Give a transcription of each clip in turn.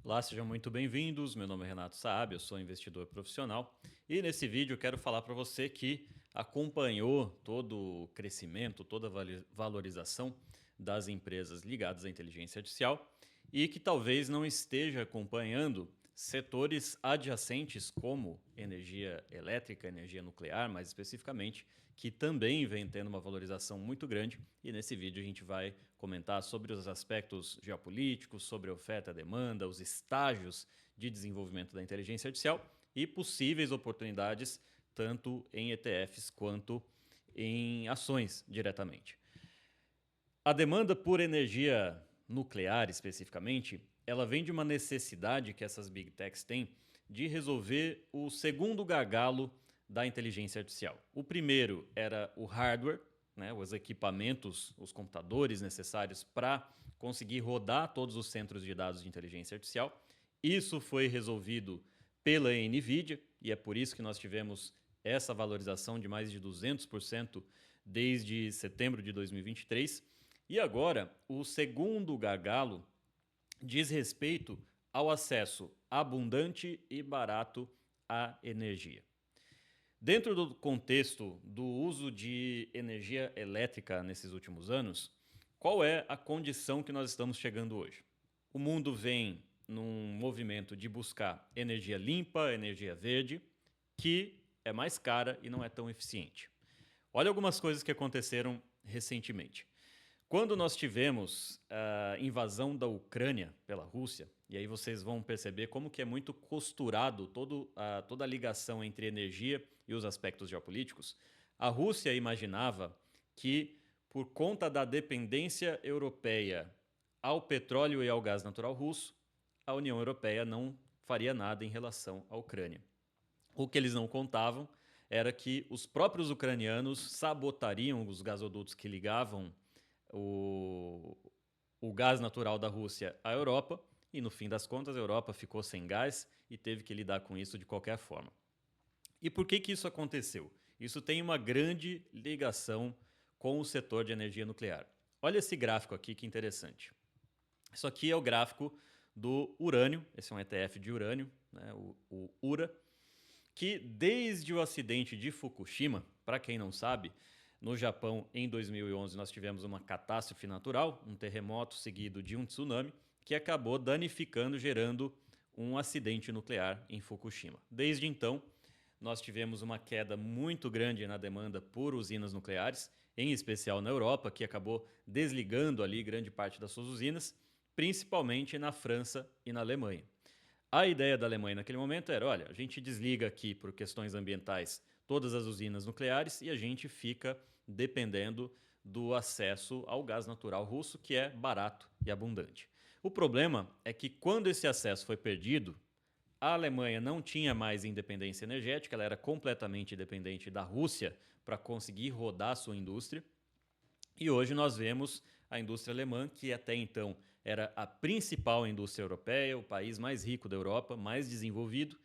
Olá, sejam muito bem-vindos. Meu nome é Renato Saab, eu sou investidor profissional e nesse vídeo eu quero falar para você que acompanhou todo o crescimento, toda a valorização das empresas ligadas à inteligência artificial e que talvez não esteja acompanhando setores adjacentes como energia elétrica, energia nuclear, mais especificamente, que também vem tendo uma valorização muito grande. E nesse vídeo a gente vai comentar sobre os aspectos geopolíticos, sobre a oferta e a demanda, os estágios de desenvolvimento da inteligência artificial e possíveis oportunidades tanto em ETFs quanto em ações diretamente. A demanda por energia nuclear, especificamente, ela vem de uma necessidade que essas big techs têm de resolver o segundo gargalo da inteligência artificial. O primeiro era o hardware, né, os equipamentos, os computadores necessários para conseguir rodar todos os centros de dados de inteligência artificial. Isso foi resolvido pela NVIDIA e é por isso que nós tivemos essa valorização de mais de 200% desde setembro de 2023. E agora, o segundo gargalo diz respeito ao acesso abundante e barato à energia. Dentro do contexto do uso de energia elétrica nesses últimos anos, qual é a condição que nós estamos chegando hoje? O mundo vem num movimento de buscar energia limpa, energia verde, que é mais cara e não é tão eficiente. Olha algumas coisas que aconteceram recentemente. Quando nós tivemos a invasão da Ucrânia pela Rússia, e aí vocês vão perceber como que é muito costurado toda a ligação entre energia e os aspectos geopolíticos, a Rússia imaginava que, por conta da dependência europeia ao petróleo e ao gás natural russo, a União Europeia não faria nada em relação à Ucrânia. O que eles não contavam era que os próprios ucranianos sabotariam os gasodutos que ligavam o, o gás natural da Rússia à Europa e, no fim das contas, a Europa ficou sem gás e teve que lidar com isso de qualquer forma. E por que isso aconteceu? Isso tem uma grande ligação com o setor de energia nuclear. Olha esse gráfico aqui que interessante. Isso aqui é o gráfico do urânio, esse é um ETF de urânio, né, o URA, que desde o acidente de Fukushima, para quem não sabe, no Japão, em 2011, nós tivemos uma catástrofe natural, um terremoto seguido de um tsunami, que acabou danificando, gerando um acidente nuclear em Fukushima. Desde então, nós tivemos uma queda muito grande na demanda por usinas nucleares, em especial na Europa, que acabou desligando ali grande parte das suas usinas, principalmente na França e na Alemanha. A ideia da Alemanha naquele momento era, olha, a gente desliga aqui por questões ambientais todas as usinas nucleares e a gente fica dependendo do acesso ao gás natural russo, que é barato e abundante. O problema é que quando esse acesso foi perdido, a Alemanha não tinha mais independência energética, ela era completamente dependente da Rússia para conseguir rodar a sua indústria. E hoje nós vemos a indústria alemã, que até então era a principal indústria europeia, o país mais rico da Europa, mais desenvolvido,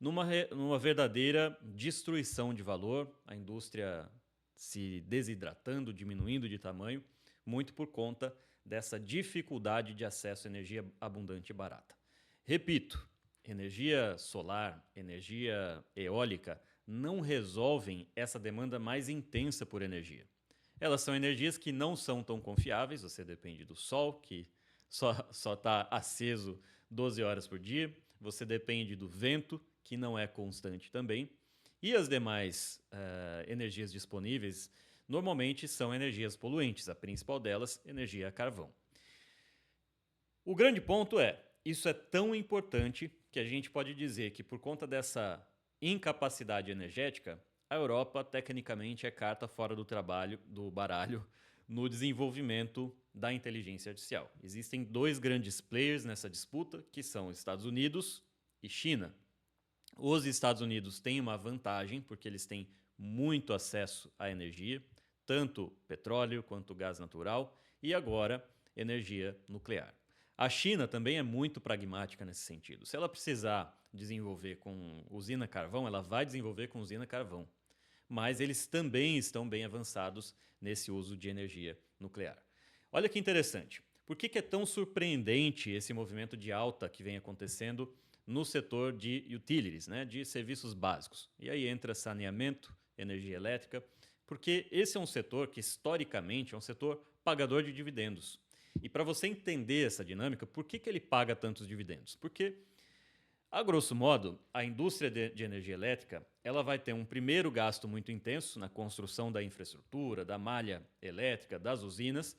numa verdadeira destruição de valor, a indústria se desidratando, diminuindo de tamanho, muito por conta dessa dificuldade de acesso à energia abundante e barata. Repito, energia solar, energia eólica não resolvem essa demanda mais intensa por energia. Elas são energias que não são tão confiáveis, você depende do sol, que só está aceso 12 horas por dia, você depende do vento, que não é constante também, e as demais energias disponíveis normalmente são energias poluentes, a principal delas, energia a carvão. O grande ponto é, isso é tão importante que a gente pode dizer que por conta dessa incapacidade energética, a Europa tecnicamente é carta fora do baralho no desenvolvimento da inteligência artificial. Existem dois grandes players nessa disputa, que são Estados Unidos e China. Os Estados Unidos têm uma vantagem porque eles têm muito acesso à energia, tanto petróleo quanto gás natural e agora energia nuclear. A China também é muito pragmática nesse sentido. Se ela precisar desenvolver com usina carvão, ela vai desenvolver com usina carvão. Mas eles também estão bem avançados nesse uso de energia nuclear. Olha que interessante. Por que é tão surpreendente esse movimento de alta que vem acontecendo no setor de utilities, né, de serviços básicos? E aí entra saneamento, energia elétrica, porque esse é um setor que historicamente é um setor pagador de dividendos. E para você entender essa dinâmica, por que ele paga tantos dividendos? Porque, a grosso modo, a indústria de energia elétrica ela vai ter um primeiro gasto muito intenso na construção da infraestrutura, da malha elétrica, das usinas,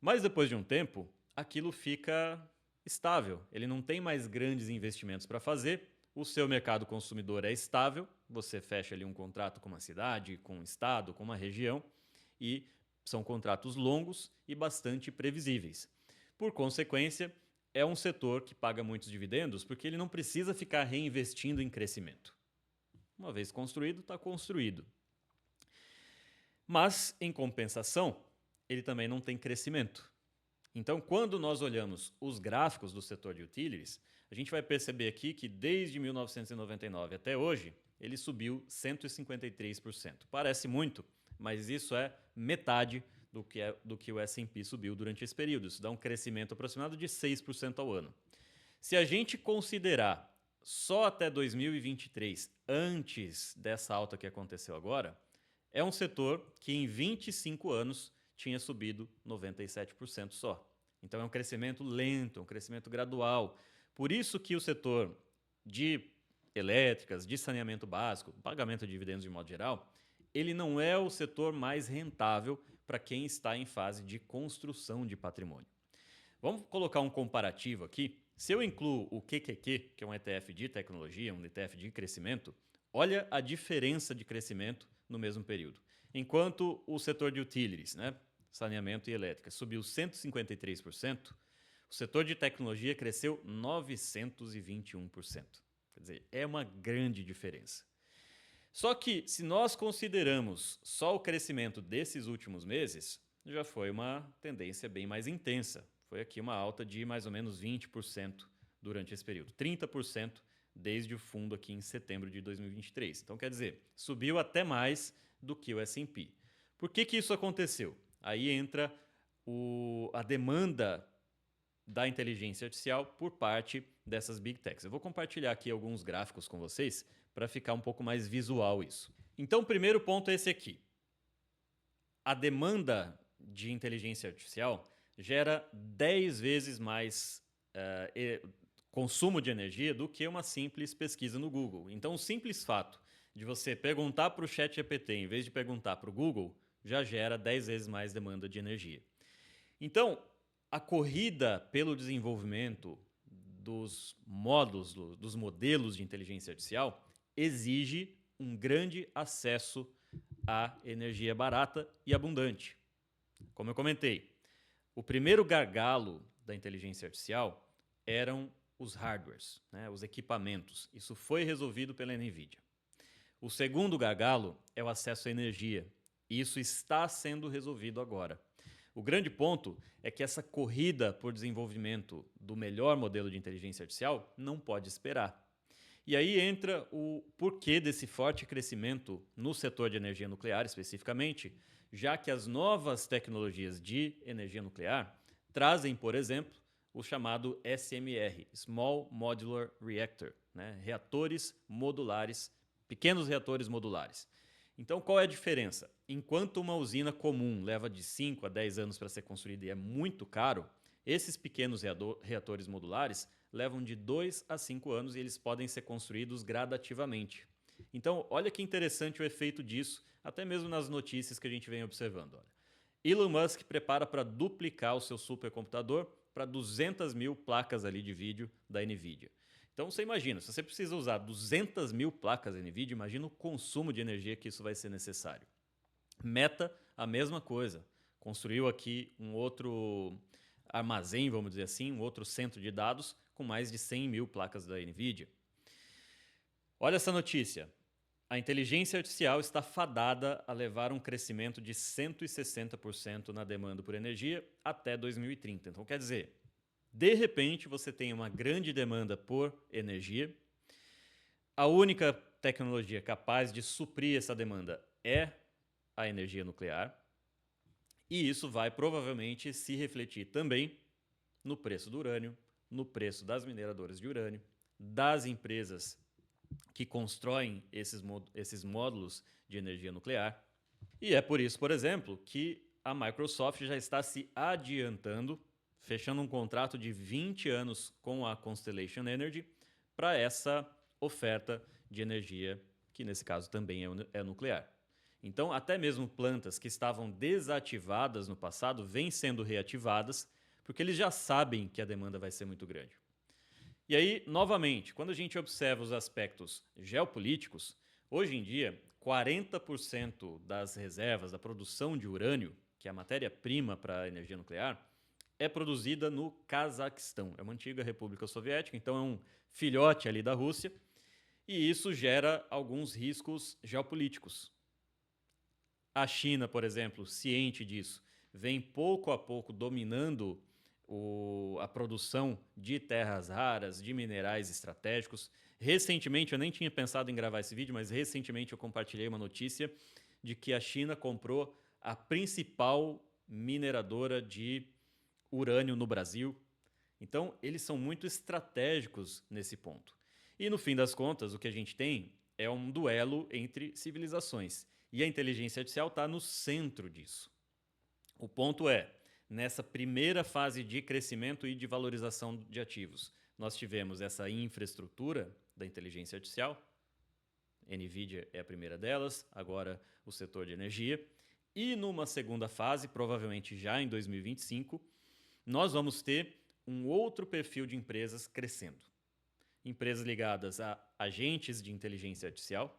mas depois de um tempo, aquilo fica estável. Ele não tem mais grandes investimentos para fazer, o seu mercado consumidor é estável, você fecha ali um contrato com uma cidade, com um estado, com uma região, e são contratos longos e bastante previsíveis. Por consequência, é um setor que paga muitos dividendos porque ele não precisa ficar reinvestindo em crescimento. Uma vez construído, está construído. Mas, em compensação, ele também não tem crescimento. Então, quando nós olhamos os gráficos do setor de utilities, a gente vai perceber aqui que desde 1999 até hoje, ele subiu 153%. Parece muito, mas isso é metade do que o S&P subiu durante esse período. Isso dá um crescimento aproximado de 6% ao ano. Se a gente considerar só até 2023, antes dessa alta que aconteceu agora, é um setor que em 25 anos tinha subido 97% só. Então é um crescimento lento, um crescimento gradual. Por isso que o setor de elétricas, de saneamento básico, pagamento de dividendos de modo geral, ele não é o setor mais rentável para quem está em fase de construção de patrimônio. Vamos colocar um comparativo aqui. Se eu incluo o QQQ, que é um ETF de tecnologia, um ETF de crescimento, olha a diferença de crescimento no mesmo período. Enquanto o setor de utilities, né, saneamento e elétrica, subiu 153%, o setor de tecnologia cresceu 921%. Quer dizer, é uma grande diferença. Só que, se nós consideramos só o crescimento desses últimos meses, já foi uma tendência bem mais intensa. Foi aqui uma alta de mais ou menos 20% durante esse período. 30% desde o fundo aqui em setembro de 2023. Então, quer dizer, subiu até mais do que o S&P. Por que isso aconteceu? Aí entra a demanda da inteligência artificial por parte dessas Big Techs. Eu vou compartilhar aqui alguns gráficos com vocês para ficar um pouco mais visual isso. Então, o primeiro ponto é esse aqui. A demanda de inteligência artificial gera 10 vezes mais consumo de energia do que uma simples pesquisa no Google. Então, o simples fato de você perguntar para o ChatGPT em vez de perguntar para o Google já gera 10 vezes mais demanda de energia. Então, a corrida pelo desenvolvimento dos módulos, dos modelos de inteligência artificial, exige um grande acesso à energia barata e abundante. Como eu comentei, o primeiro gargalo da inteligência artificial eram os hardwares, né, os equipamentos. Isso foi resolvido pela NVIDIA. O segundo gargalo é o acesso à energia. Isso está sendo resolvido agora. O grande ponto é que essa corrida por desenvolvimento do melhor modelo de inteligência artificial não pode esperar. E aí entra o porquê desse forte crescimento no setor de energia nuclear, especificamente, já que as novas tecnologias de energia nuclear trazem, por exemplo, o chamado SMR, Small Modular Reactor, né? Reatores modulares, pequenos reatores modulares. Então, qual é a diferença? Enquanto uma usina comum leva de 5 a 10 anos para ser construída e é muito caro, esses pequenos reatores modulares levam de 2 a 5 anos e eles podem ser construídos gradativamente. Então, olha que interessante o efeito disso, até mesmo nas notícias que a gente vem observando. Olha. Elon Musk prepara para duplicar o seu supercomputador para 200 mil placas ali de vídeo da NVIDIA. Então você imagina, se você precisa usar 200 mil placas NVIDIA, imagina o consumo de energia que isso vai ser necessário. Meta, a mesma coisa. Construiu aqui um outro armazém, vamos dizer assim, um outro centro de dados com mais de 100 mil placas da NVIDIA. Olha essa notícia. A inteligência artificial está fadada a levar um crescimento de 160% na demanda por energia até 2030. Então, quer dizer, de repente você tem uma grande demanda por energia. A única tecnologia capaz de suprir essa demanda é a energia nuclear. E isso vai provavelmente se refletir também no preço do urânio, no preço das mineradoras de urânio, das empresas que constroem esses módulos de energia nuclear. E é por isso, por exemplo, que a Microsoft já está se adiantando, fechando um contrato de 20 anos com a Constellation Energy para essa oferta de energia, que nesse caso também é nuclear. Então, até mesmo plantas que estavam desativadas no passado vêm sendo reativadas, porque eles já sabem que a demanda vai ser muito grande. E aí, novamente, quando a gente observa os aspectos geopolíticos, hoje em dia, 40% das reservas da produção de urânio, que é a matéria-prima para a energia nuclear, é produzida no Cazaquistão. É uma antiga república soviética, então é um filhote ali da Rússia, e isso gera alguns riscos geopolíticos. A China, por exemplo, ciente disso, vem pouco a pouco dominando a produção de terras raras, de minerais estratégicos. Recentemente, eu nem tinha pensado em gravar esse vídeo, mas recentemente eu compartilhei uma notícia de que a China comprou a principal mineradora de urânio no Brasil. Então, eles são muito estratégicos nesse ponto. E no fim das contas, o que a gente tem é um duelo entre civilizações. E a inteligência artificial está no centro disso. O ponto é, nessa primeira fase de crescimento e de valorização de ativos, nós tivemos essa infraestrutura da inteligência artificial, NVIDIA é a primeira delas, agora o setor de energia, e numa segunda fase, provavelmente já em 2025, nós vamos ter um outro perfil de empresas crescendo. Empresas ligadas a agentes de inteligência artificial,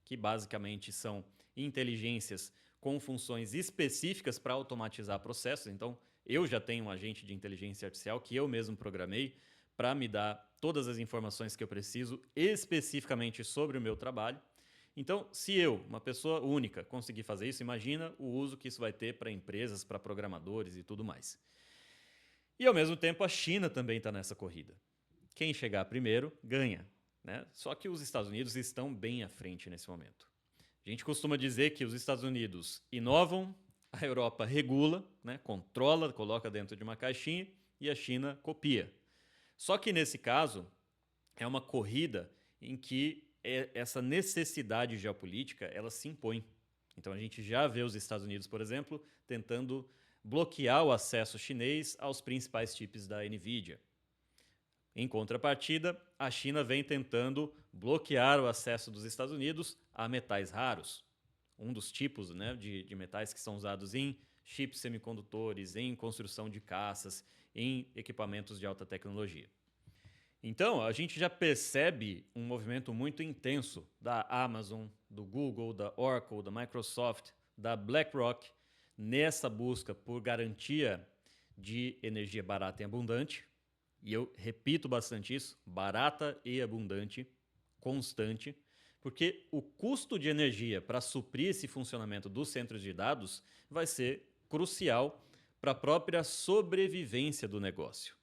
que basicamente são inteligências com funções específicas para automatizar processos. Então, eu já tenho um agente de inteligência artificial que eu mesmo programei para me dar todas as informações que eu preciso especificamente sobre o meu trabalho. Então, se eu, uma pessoa única, conseguir fazer isso, imagina o uso que isso vai ter para empresas, para programadores e tudo mais. E, ao mesmo tempo, a China também está nessa corrida. Quem chegar primeiro, ganha, né? Só que os Estados Unidos estão bem à frente nesse momento. A gente costuma dizer que os Estados Unidos inovam, a Europa regula, né? Controla, coloca dentro de uma caixinha e a China copia. Só que nesse caso, é uma corrida em que essa necessidade geopolítica ela se impõe. Então a gente já vê os Estados Unidos, por exemplo, tentando bloquear o acesso chinês aos principais chips da NVIDIA. Em contrapartida, a China vem tentando bloquear o acesso dos Estados Unidos a metais raros. Um dos tipos, né, de metais que são usados em chips semicondutores, em construção de caças, em equipamentos de alta tecnologia. Então, a gente já percebe um movimento muito intenso da Amazon, do Google, da Oracle, da Microsoft, da BlackRock, nessa busca por garantia de energia barata e abundante. E eu repito bastante isso, barata e abundante, constante, porque o custo de energia para suprir esse funcionamento dos centros de dados vai ser crucial para a própria sobrevivência do negócio.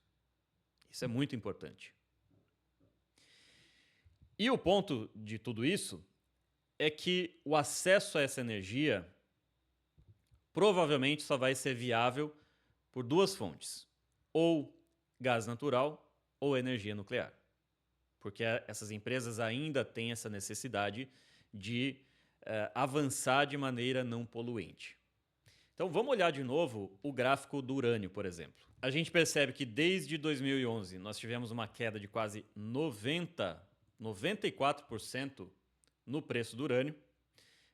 Isso é muito importante. E o ponto de tudo isso é que o acesso a essa energia provavelmente só vai ser viável por duas fontes, ou gás natural ou energia nuclear. Porque essas empresas ainda têm essa necessidade de avançar de maneira não poluente. Então vamos olhar de novo o gráfico do urânio, por exemplo. A gente percebe que desde 2011 nós tivemos uma queda de quase 94% no preço do urânio.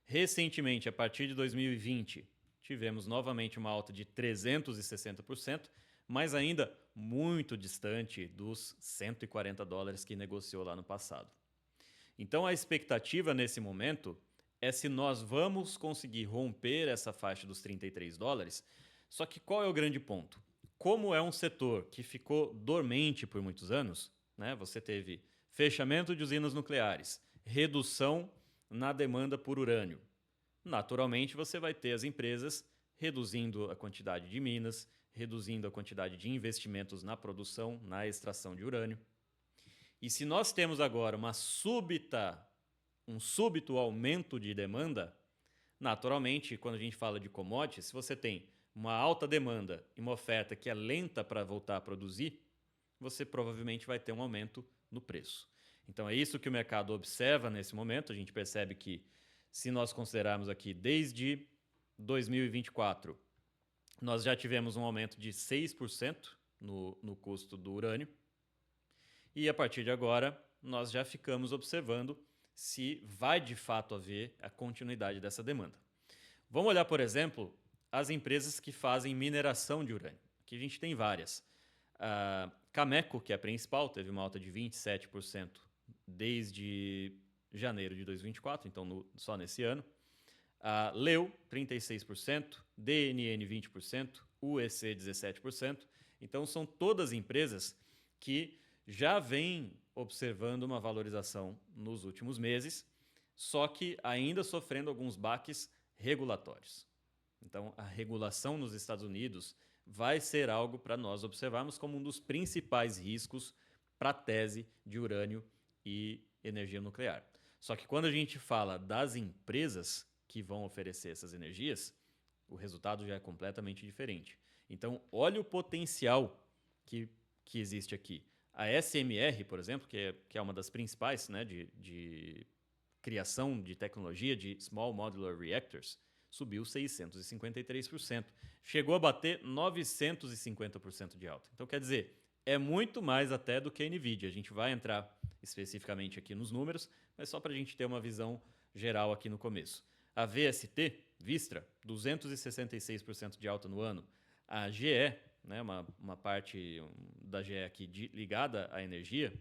Recentemente, a partir de 2020, tivemos novamente uma alta de 360%, mas ainda muito distante dos $140 que negociou lá no passado. Então a expectativa nesse momento é se nós vamos conseguir romper essa faixa dos $33, só que qual é o grande ponto? Como é um setor que ficou dormente por muitos anos, né? Você teve fechamento de usinas nucleares, redução na demanda por urânio. Naturalmente você vai ter as empresas reduzindo a quantidade de minas, reduzindo a quantidade de investimentos na produção, na extração de urânio. E se nós temos agora um súbito aumento de demanda, naturalmente, quando a gente fala de commodities, se você tem uma alta demanda e uma oferta que é lenta para voltar a produzir, você provavelmente vai ter um aumento no preço. Então é isso que o mercado observa nesse momento. A gente percebe que, se nós considerarmos aqui desde 2024, nós já tivemos um aumento de 6% no custo do urânio. E a partir de agora, nós já ficamos observando se vai de fato haver a continuidade dessa demanda. Vamos olhar, por exemplo, as empresas que fazem mineração de urânio. Aqui a gente tem várias. A Cameco, que é a principal, teve uma alta de 27% desde janeiro de 2024, então só nesse ano. A Leu, 36%, DNN, 20%, UEC, 17%. Então, são todas empresas que já vêm observando uma valorização nos últimos meses, só que ainda sofrendo alguns baques regulatórios. Então, a regulação nos Estados Unidos vai ser algo para nós observarmos como um dos principais riscos para a tese de urânio e energia nuclear. Só que quando a gente fala das empresas que vão oferecer essas energias, o resultado já é completamente diferente. Então, olha o potencial que existe aqui. A SMR, por exemplo, que é uma das principais, né, de criação de tecnologia de Small Modular Reactors, subiu 653%. Chegou a bater 950% de alta. Então, quer dizer, é muito mais até do que a NVIDIA. A gente vai entrar especificamente aqui nos números, mas só para a gente ter uma visão geral aqui no começo. A VST, Vistra, 266% de alta no ano. A GE, né, uma parte da GE aqui ligada à energia,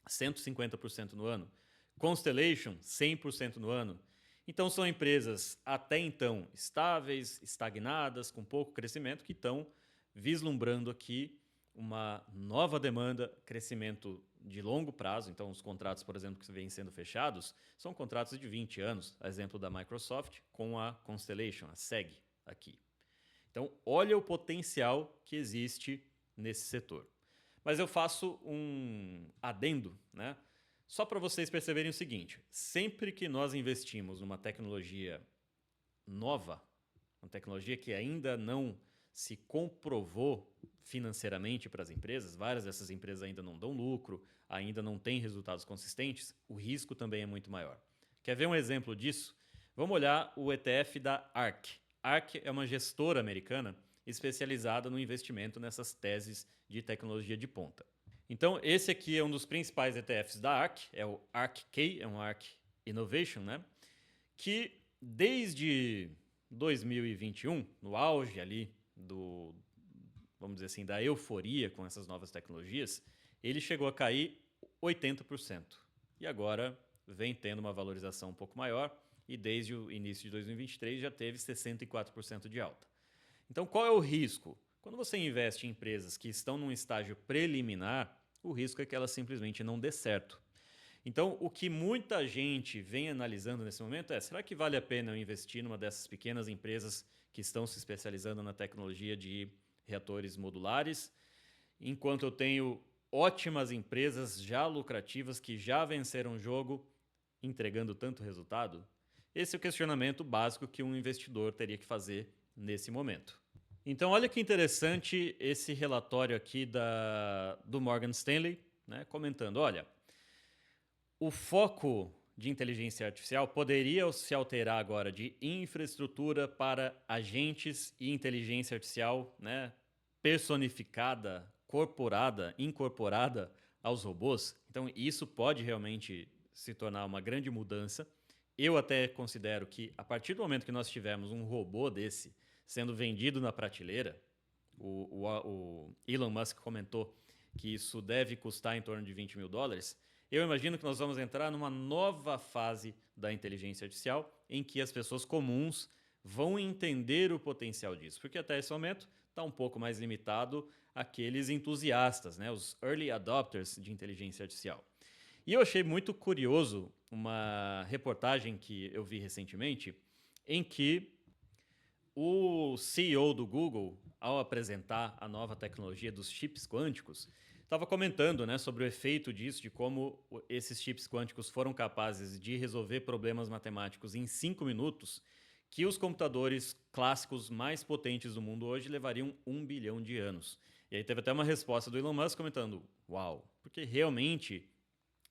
150% no ano. Constellation, 100% no ano. Então, são empresas até então estáveis, estagnadas, com pouco crescimento, que estão vislumbrando aqui uma nova demanda, crescimento de longo prazo. Então, os contratos, por exemplo, que vêm sendo fechados, são contratos de 20 anos. Exemplo da Microsoft com a Constellation, a SEG aqui. Então, olha o potencial que existe nesse setor. Mas eu faço um adendo, né? Só para vocês perceberem o seguinte: sempre que nós investimos numa tecnologia nova, uma tecnologia que ainda não se comprovou financeiramente para as empresas, várias dessas empresas ainda não dão lucro, ainda não têm resultados consistentes, o risco também é muito maior. Quer ver um exemplo disso? Vamos olhar o ETF da ARK. ARK é uma gestora americana especializada no investimento nessas teses de tecnologia de ponta. Então, esse aqui é um dos principais ETFs da ARK, é o ARK-K, é um ARK Innovation, né? Que desde 2021, no auge ali vamos dizer assim, da euforia com essas novas tecnologias, ele chegou a cair 80%. E agora vem tendo uma valorização um pouco maior e desde o início de 2023 já teve 64% de alta. Então, qual é o risco? Quando você investe em empresas que estão num estágio preliminar, o risco é que elas simplesmente não dê certo. Então, o que muita gente vem analisando nesse momento é: será que vale a pena eu investir numa dessas pequenas empresas que estão se especializando na tecnologia de reatores modulares, enquanto eu tenho ótimas empresas já lucrativas que já venceram o jogo, entregando tanto resultado? Esse é o questionamento básico que um investidor teria que fazer nesse momento. Então, olha que interessante esse relatório aqui do Morgan Stanley, né, comentando: olha, o foco de inteligência artificial poderia se alterar agora de infraestrutura para agentes e inteligência artificial, né, personificada, incorporada aos robôs. Então, isso pode realmente se tornar uma grande mudança. Eu até considero que, a partir do momento que nós tivermos um robô desse sendo vendido na prateleira, o Elon Musk comentou que isso deve custar em torno de $20 mil. Eu imagino que nós vamos entrar numa nova fase da inteligência artificial em que as pessoas comuns vão entender o potencial disso, porque até esse momento está um pouco mais limitado àqueles entusiastas, né, os early adopters de inteligência artificial. E eu achei muito curioso uma reportagem que eu vi recentemente em que o CEO do Google, ao apresentar a nova tecnologia dos chips quânticos, estava comentando, né, sobre o efeito disso, de como esses chips quânticos foram capazes de resolver problemas matemáticos em 5 minutos, que os computadores clássicos mais potentes do mundo hoje levariam 1 bilhão de anos. E aí teve até uma resposta do Elon Musk comentando, uau, porque realmente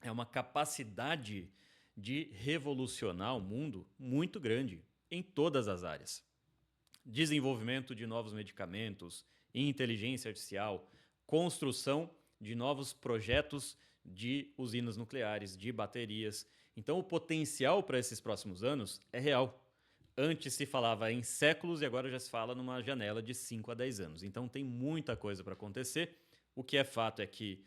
é uma capacidade de revolucionar o mundo muito grande em todas as áreas. Desenvolvimento de novos medicamentos, inteligência artificial, construção de novos projetos de usinas nucleares, de baterias. Então, o potencial para esses próximos anos é real. Antes se falava em séculos e agora já se fala numa janela de 5 a 10 anos. Então, tem muita coisa para acontecer. O que é fato é que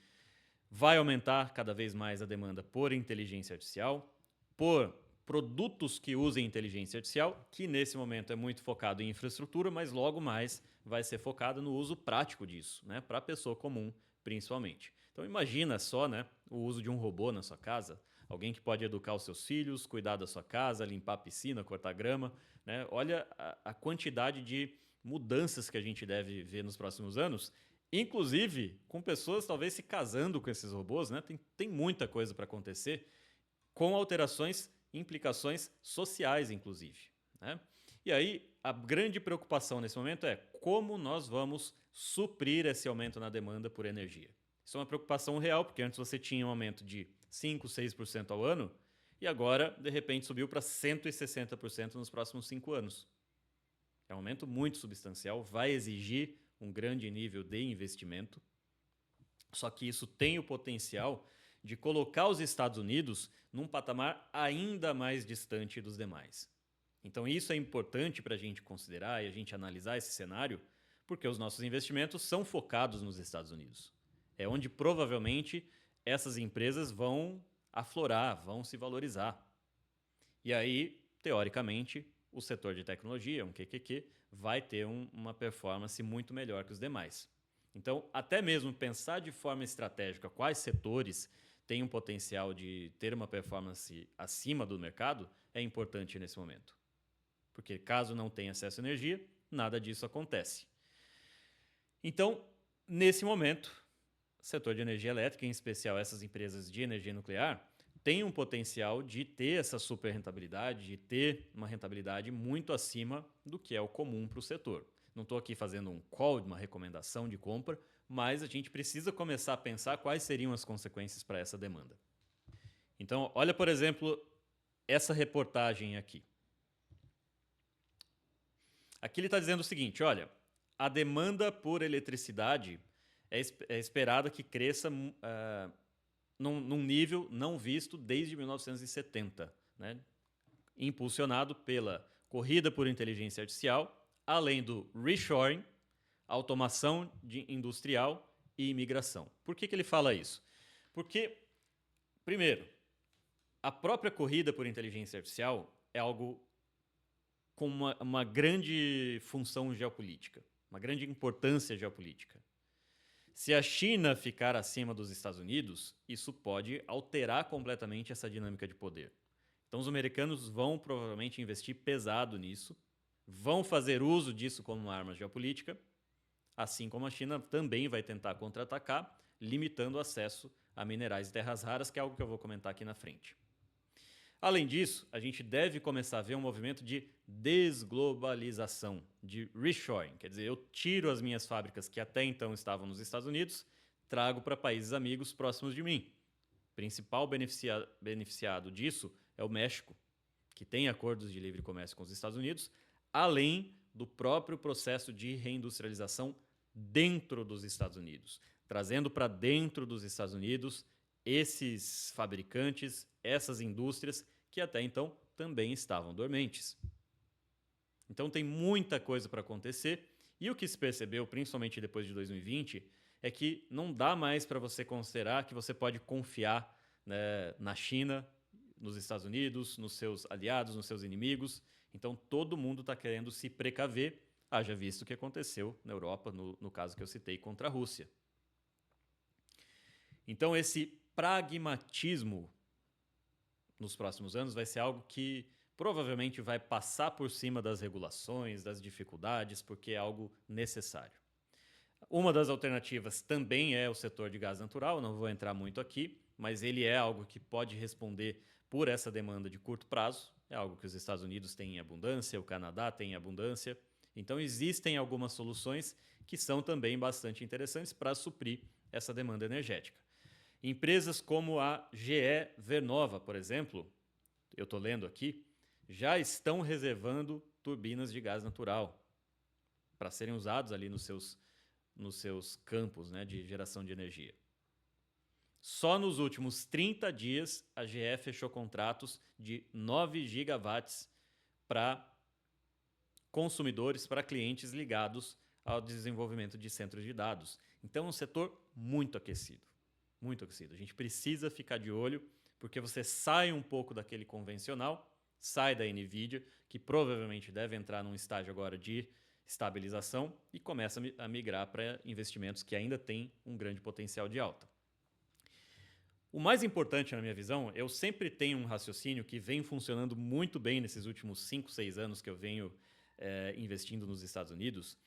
vai aumentar cada vez mais a demanda por inteligência artificial, por produtos que usem inteligência artificial, que nesse momento é muito focado em infraestrutura, mas logo mais vai ser focado no uso prático disso, né, para a pessoa comum, principalmente. Então imagina só, né, o uso de um robô na sua casa, alguém que pode educar os seus filhos, cuidar da sua casa, limpar a piscina, cortar grama, né? Olha a quantidade de mudanças que a gente deve ver nos próximos anos, inclusive com pessoas talvez se casando com esses robôs, né? Tem muita coisa para acontecer, com alterações, implicações sociais, inclusive, né? E aí, a grande preocupação nesse momento é como nós vamos suprir esse aumento na demanda por energia. Isso é uma preocupação real, porque antes você tinha um aumento de 5, 6% ao ano, e agora, de repente, subiu para 160% nos próximos 5 anos. É um aumento muito substancial, vai exigir um grande nível de investimento, só que isso tem o potencial de colocar os Estados Unidos num patamar ainda mais distante dos demais. Então isso é importante para a gente considerar e a gente analisar esse cenário, porque os nossos investimentos são focados nos Estados Unidos. É onde provavelmente essas empresas vão aflorar, vão se valorizar. E aí, teoricamente, o setor de tecnologia, um QQQ, vai ter uma performance muito melhor que os demais. Então, até mesmo pensar de forma estratégica quais setores têm um potencial de ter uma performance acima do mercado é importante nesse momento. Porque caso não tenha acesso à energia, nada disso acontece. Então, nesse momento, o setor de energia elétrica, em especial essas empresas de energia nuclear, tem um potencial de ter essa super rentabilidade, de ter uma rentabilidade muito acima do que é o comum para o setor. Não estou aqui fazendo um call, uma recomendação de compra, mas a gente precisa começar a pensar quais seriam as consequências para essa demanda. Então, olha, por exemplo, essa reportagem aqui. Aqui ele está dizendo o seguinte, olha, a demanda por eletricidade é esperada que cresça num nível não visto desde 1970, né? Impulsionado pela corrida por inteligência artificial, além do reshoring, automação industrial e imigração. Por que ele fala isso? Porque, primeiro, a própria corrida por inteligência artificial é algo com uma grande função geopolítica, uma grande importância geopolítica. Se a China ficar acima dos Estados Unidos, isso pode alterar completamente essa dinâmica de poder. Então os americanos vão provavelmente investir pesado nisso, vão fazer uso disso como uma arma geopolítica, assim como a China também vai tentar contra-atacar, limitando o acesso a minerais e terras raras, que é algo que eu vou comentar aqui na frente. Além disso, a gente deve começar a ver um movimento de desglobalização, de reshoring. Quer dizer, eu tiro as minhas fábricas que até então estavam nos Estados Unidos, trago para países amigos próximos de mim. O principal beneficiado disso é o México, que tem acordos de livre comércio com os Estados Unidos, além do próprio processo de reindustrialização dentro dos Estados Unidos, trazendo para dentro dos Estados Unidos esses fabricantes, essas indústrias que até então também estavam dormentes. Então tem muita coisa para acontecer e o que se percebeu, principalmente depois de 2020, é que não dá mais para você considerar que você pode confiar, né, na China, nos Estados Unidos, nos seus aliados, nos seus inimigos. Então todo mundo está querendo se precaver, haja visto o que aconteceu na Europa, no caso que eu citei, contra a Rússia. Então esse pragmatismo nos próximos anos vai ser algo que provavelmente vai passar por cima das regulações, das dificuldades, porque é algo necessário. Uma das alternativas também é o setor de gás natural, não vou entrar muito aqui, mas ele é algo que pode responder por essa demanda de curto prazo. É algo que os Estados Unidos têm em abundância, o Canadá tem em abundância. Então existem algumas soluções que são também bastante interessantes para suprir essa demanda energética. Empresas como a GE Vernova, por exemplo, eu estou lendo aqui, já estão reservando turbinas de gás natural para serem usados ali nos seus campos, né, de geração de energia. Só nos últimos 30 dias, a GE fechou contratos de 9 gigawatts para consumidores, para clientes ligados ao desenvolvimento de centros de dados. Então é um setor muito aquecido. Muito aquecido. A gente precisa ficar de olho, porque você sai um pouco daquele convencional, sai da NVIDIA, que provavelmente deve entrar num estágio agora de estabilização, e começa a migrar para investimentos que ainda têm um grande potencial de alta. O mais importante, na minha visão, eu sempre tenho um raciocínio que vem funcionando muito bem nesses últimos 5, 6 anos que eu venho investindo nos Estados Unidos,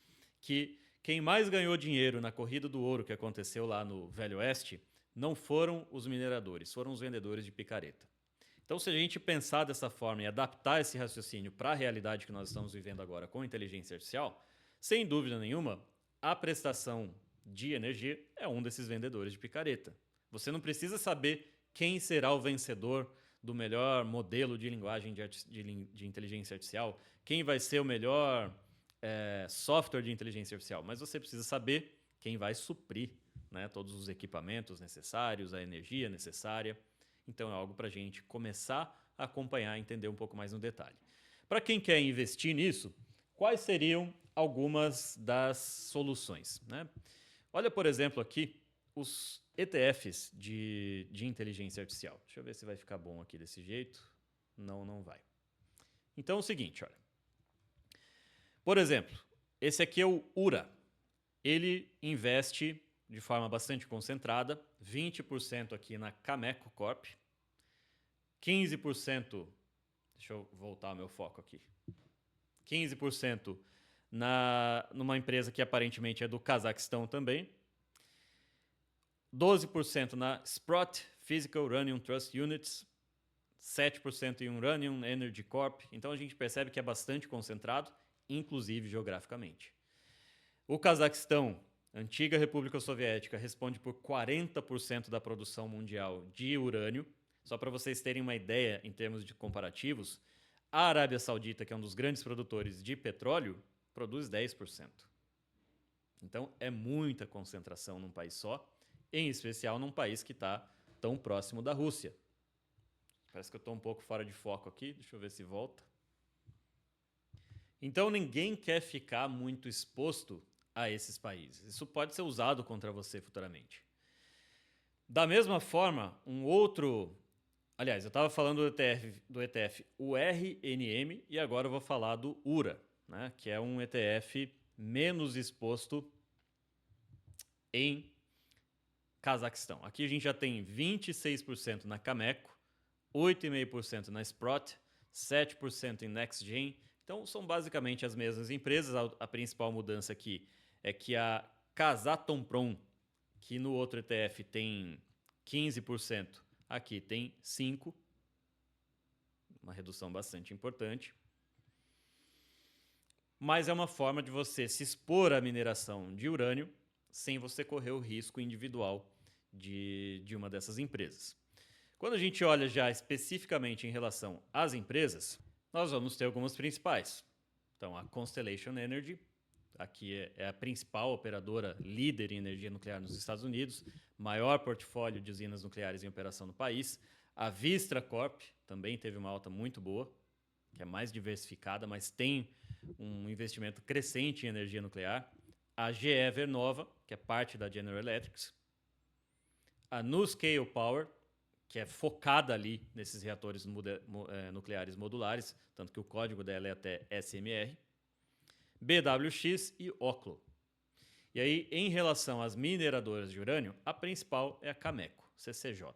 que quem mais ganhou dinheiro na corrida do ouro que aconteceu lá no Velho Oeste não foram os mineradores, foram os vendedores de picareta. Então, se a gente pensar dessa forma e adaptar esse raciocínio para a realidade que nós estamos vivendo agora com inteligência artificial, sem dúvida nenhuma, a prestação de energia é um desses vendedores de picareta. Você não precisa saber quem será o vencedor do melhor modelo de linguagem de inteligência artificial, quem vai ser o melhor software de inteligência artificial, mas você precisa saber quem vai suprir, né, todos os equipamentos necessários, a energia necessária. Então é algo para a gente começar a acompanhar e entender um pouco mais no detalhe. Para quem quer investir nisso, quais seriam algumas das soluções, né? Olha, por exemplo, aqui os ETFs de inteligência artificial. Deixa eu ver se vai ficar bom aqui desse jeito. Não, não vai. Então é o seguinte, olha. Por exemplo, esse aqui é o URA. Ele investe de forma bastante concentrada, 20% aqui na Cameco Corp, 15%, deixa eu voltar o meu foco aqui, 15% numa empresa que aparentemente é do Cazaquistão também, 12% na Sprott Physical Uranium Trust Units, 7% em Uranium Energy Corp. Então a gente percebe que é bastante concentrado, inclusive geograficamente. O Cazaquistão, antiga República Soviética, responde por 40% da produção mundial de urânio. Só para vocês terem uma ideia em termos de comparativos, a Arábia Saudita, que é um dos grandes produtores de petróleo, produz 10%. Então é muita concentração num país só, em especial num país que está tão próximo da Rússia. Parece que eu estou um pouco fora de foco aqui, deixa eu ver se volta. Então ninguém quer ficar muito exposto a esses países. Isso pode ser usado contra você futuramente. Da mesma forma, um outro... Aliás, eu estava falando do ETF URNM e agora eu vou falar do URA, né, que é um ETF menos exposto em Cazaquistão. Aqui a gente já tem 26% na Cameco, 8,5% na Sprott, 7% em NextGen. Então são basicamente as mesmas empresas. A principal mudança aqui é que a Kazatomprom, que no outro ETF tem 15%, aqui tem 5%, uma redução bastante importante. Mas é uma forma de você se expor à mineração de urânio sem você correr o risco individual de uma dessas empresas. Quando a gente olha já especificamente em relação às empresas, nós vamos ter algumas principais. Então, a Constellation Energy, aqui é a principal operadora líder em energia nuclear nos Estados Unidos, maior portfólio de usinas nucleares em operação no país. A Vistra Corp também teve uma alta muito boa, que é mais diversificada, mas tem um investimento crescente em energia nuclear. A GE Vernova, que é parte da General Electric. A NuScale Power, que é focada ali nesses reatores nucleares modulares, tanto que o código dela é até SMR. BWX e Oklo. E aí, em relação às mineradoras de urânio, a principal é a Cameco, CCJ.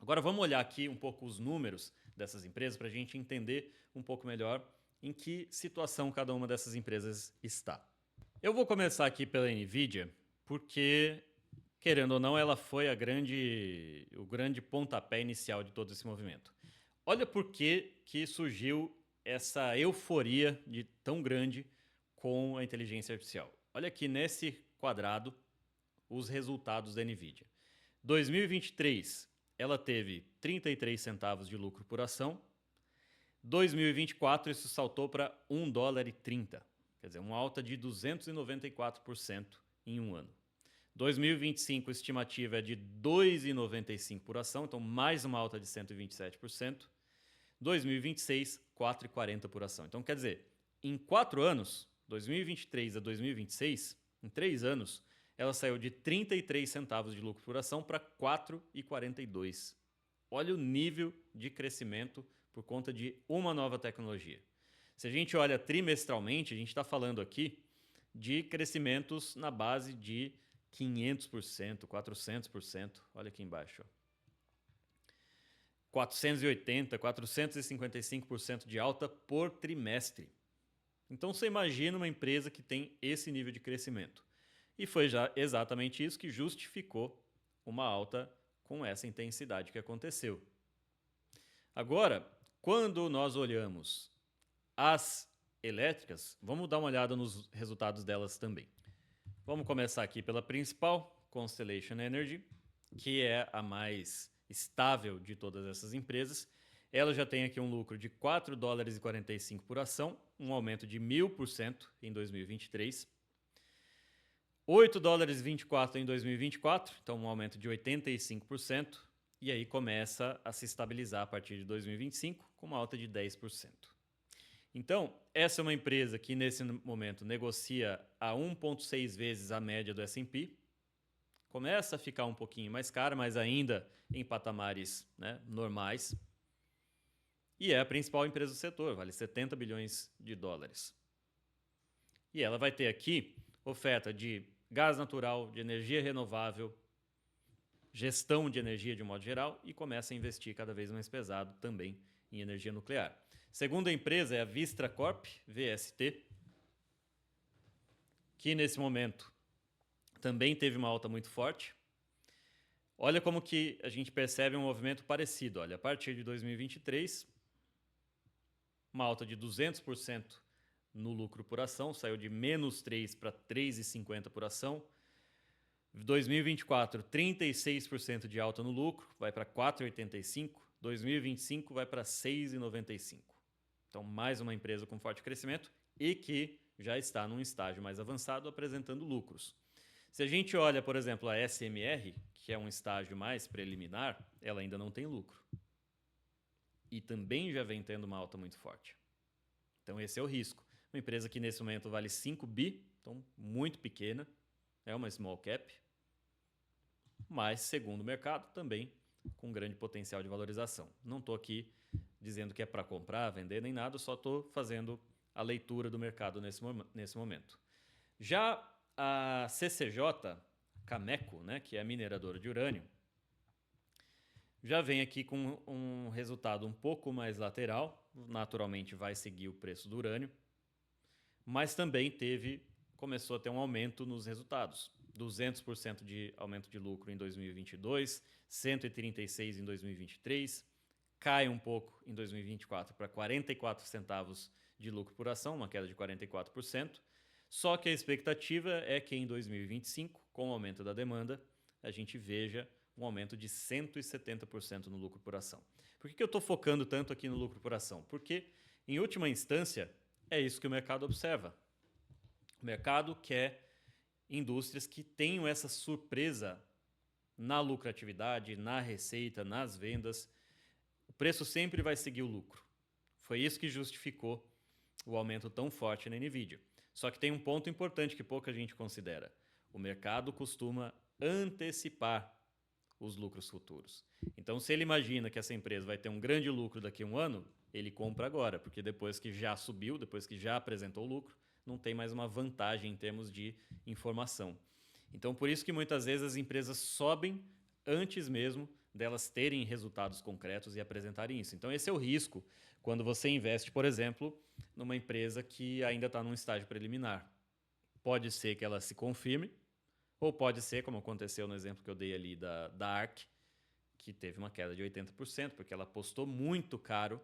Agora vamos olhar aqui um pouco os números dessas empresas para a gente entender um pouco melhor em que situação cada uma dessas empresas está. Eu vou começar aqui pela NVIDIA, porque querendo ou não, ela foi o grande pontapé inicial de todo esse movimento. Olha por que surgiu essa euforia tão grande com a inteligência artificial. Olha aqui nesse quadrado os resultados da NVIDIA. 2023, ela teve 33 centavos de lucro por ação. 2024, isso saltou para $1,30. Quer dizer, uma alta de 294% em um ano. 2025, a estimativa é de 2,95 por ação, então mais uma alta de 127%. 2026, 4,40 por ação. Então, quer dizer, em 4 anos, 2023 a 2026, em 3 anos, ela saiu de 33 centavos de lucro por ação para 4,42. Olha o nível de crescimento por conta de uma nova tecnologia. Se a gente olha trimestralmente, a gente está falando aqui de crescimentos na base de 500%, 400%. Olha aqui embaixo. 480%, 455% de alta por trimestre. Então você imagina uma empresa que tem esse nível de crescimento. E foi já exatamente isso que justificou uma alta com essa intensidade que aconteceu. Agora, quando nós olhamos as elétricas, vamos dar uma olhada nos resultados delas também. Vamos começar aqui pela principal, Constellation Energy, que é a mais estável de todas essas empresas. Ela já tem aqui um lucro de $4,45 por ação, um aumento de 1.000% em 2023. $8,24 em 2024, então um aumento de 85%. E aí começa a se estabilizar a partir de 2025 com uma alta de 10%. Então, essa é uma empresa que nesse momento negocia a 1,6 vezes a média do S&P. Começa a ficar um pouquinho mais cara, mas ainda em patamares, né, normais. E é a principal empresa do setor, vale 70 bilhões de dólares. E ela vai ter aqui oferta de gás natural, de energia renovável, gestão de energia de um modo geral e começa a investir cada vez mais pesado também em energia nuclear. Segunda empresa é a Vistra Corp, VST, que nesse momento também teve uma alta muito forte. Olha como que a gente percebe um movimento parecido. Olha, a partir de 2023, uma alta de 200% no lucro por ação, saiu de -3 para 3,50 por ação. 2024, 36% de alta no lucro, vai para 4,85. 2025 vai para 6,95. Então, mais uma empresa com forte crescimento e que já está num estágio mais avançado apresentando lucros. Se a gente olha, por exemplo, a SMR, que é um estágio mais preliminar, ela ainda não tem lucro. E também já vem tendo uma alta muito forte. Então, esse é o risco. Uma empresa que nesse momento vale 5 bi, então muito pequena, é uma small cap, mas, segundo o mercado, também com grande potencial de valorização. Não estou aqui dizendo que é para comprar, vender, nem nada, só estou fazendo a leitura do mercado nesse momento. Já a CCJ, Cameco, né, que é a mineradora de urânio, já vem aqui com um resultado um pouco mais lateral, naturalmente vai seguir o preço do urânio, mas também começou a ter um aumento nos resultados. 200% de aumento de lucro em 2022, 136% em 2023, cai um pouco em 2024 para 44 centavos de lucro por ação, uma queda de 44%. Só que a expectativa é que em 2025, com o aumento da demanda, a gente veja um aumento de 170% no lucro por ação. Por que eu estou focando tanto aqui no lucro por ação? Porque, em última instância, é isso que o mercado observa. O mercado quer indústrias que tenham essa surpresa na lucratividade, na receita, nas vendas. O preço sempre vai seguir o lucro. Foi isso que justificou o aumento tão forte na NVIDIA. Só que tem um ponto importante que pouca gente considera. O mercado costuma antecipar os lucros futuros. Então, se ele imagina que essa empresa vai ter um grande lucro daqui a um ano, ele compra agora, porque depois que já subiu, depois que já apresentou o lucro, não tem mais uma vantagem em termos de informação. Então, por isso que muitas vezes as empresas sobem antes mesmo delas terem resultados concretos e apresentarem isso. Então, esse é o risco quando você investe, por exemplo, numa empresa que ainda está num estágio preliminar. Pode ser que ela se confirme, Ou pode ser, como aconteceu no exemplo que eu dei ali da ARK, que teve uma queda de 80%, porque ela apostou muito caro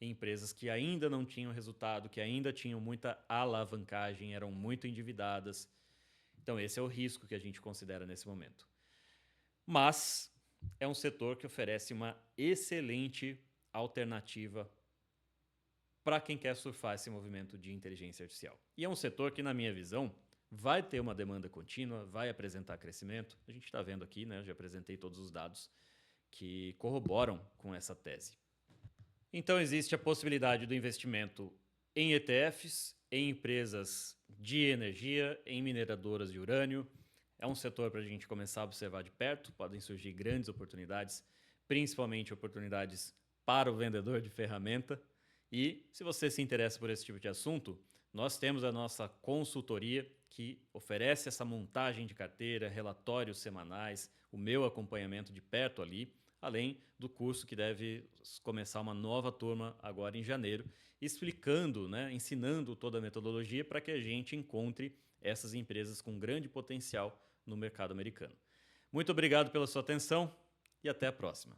em empresas que ainda não tinham resultado, que ainda tinham muita alavancagem, eram muito endividadas. Então esse é o risco que a gente considera nesse momento. Mas é um setor que oferece uma excelente alternativa para quem quer surfar esse movimento de inteligência artificial. E é um setor que, na minha visão, vai ter uma demanda contínua, vai apresentar crescimento. A gente está vendo aqui, né? Eu já apresentei todos os dados que corroboram com essa tese. Então existe a possibilidade do investimento em ETFs, em empresas de energia, em mineradoras de urânio. É um setor para a gente começar a observar de perto, podem surgir grandes oportunidades, principalmente oportunidades para o vendedor de ferramenta. E se você se interessa por esse tipo de assunto, nós temos a nossa consultoria que oferece essa montagem de carteira, relatórios semanais, o meu acompanhamento de perto ali, além do curso que deve começar uma nova turma agora em janeiro, explicando, né, ensinando toda a metodologia para que a gente encontre essas empresas com grande potencial no mercado americano. Muito obrigado pela sua atenção e até a próxima.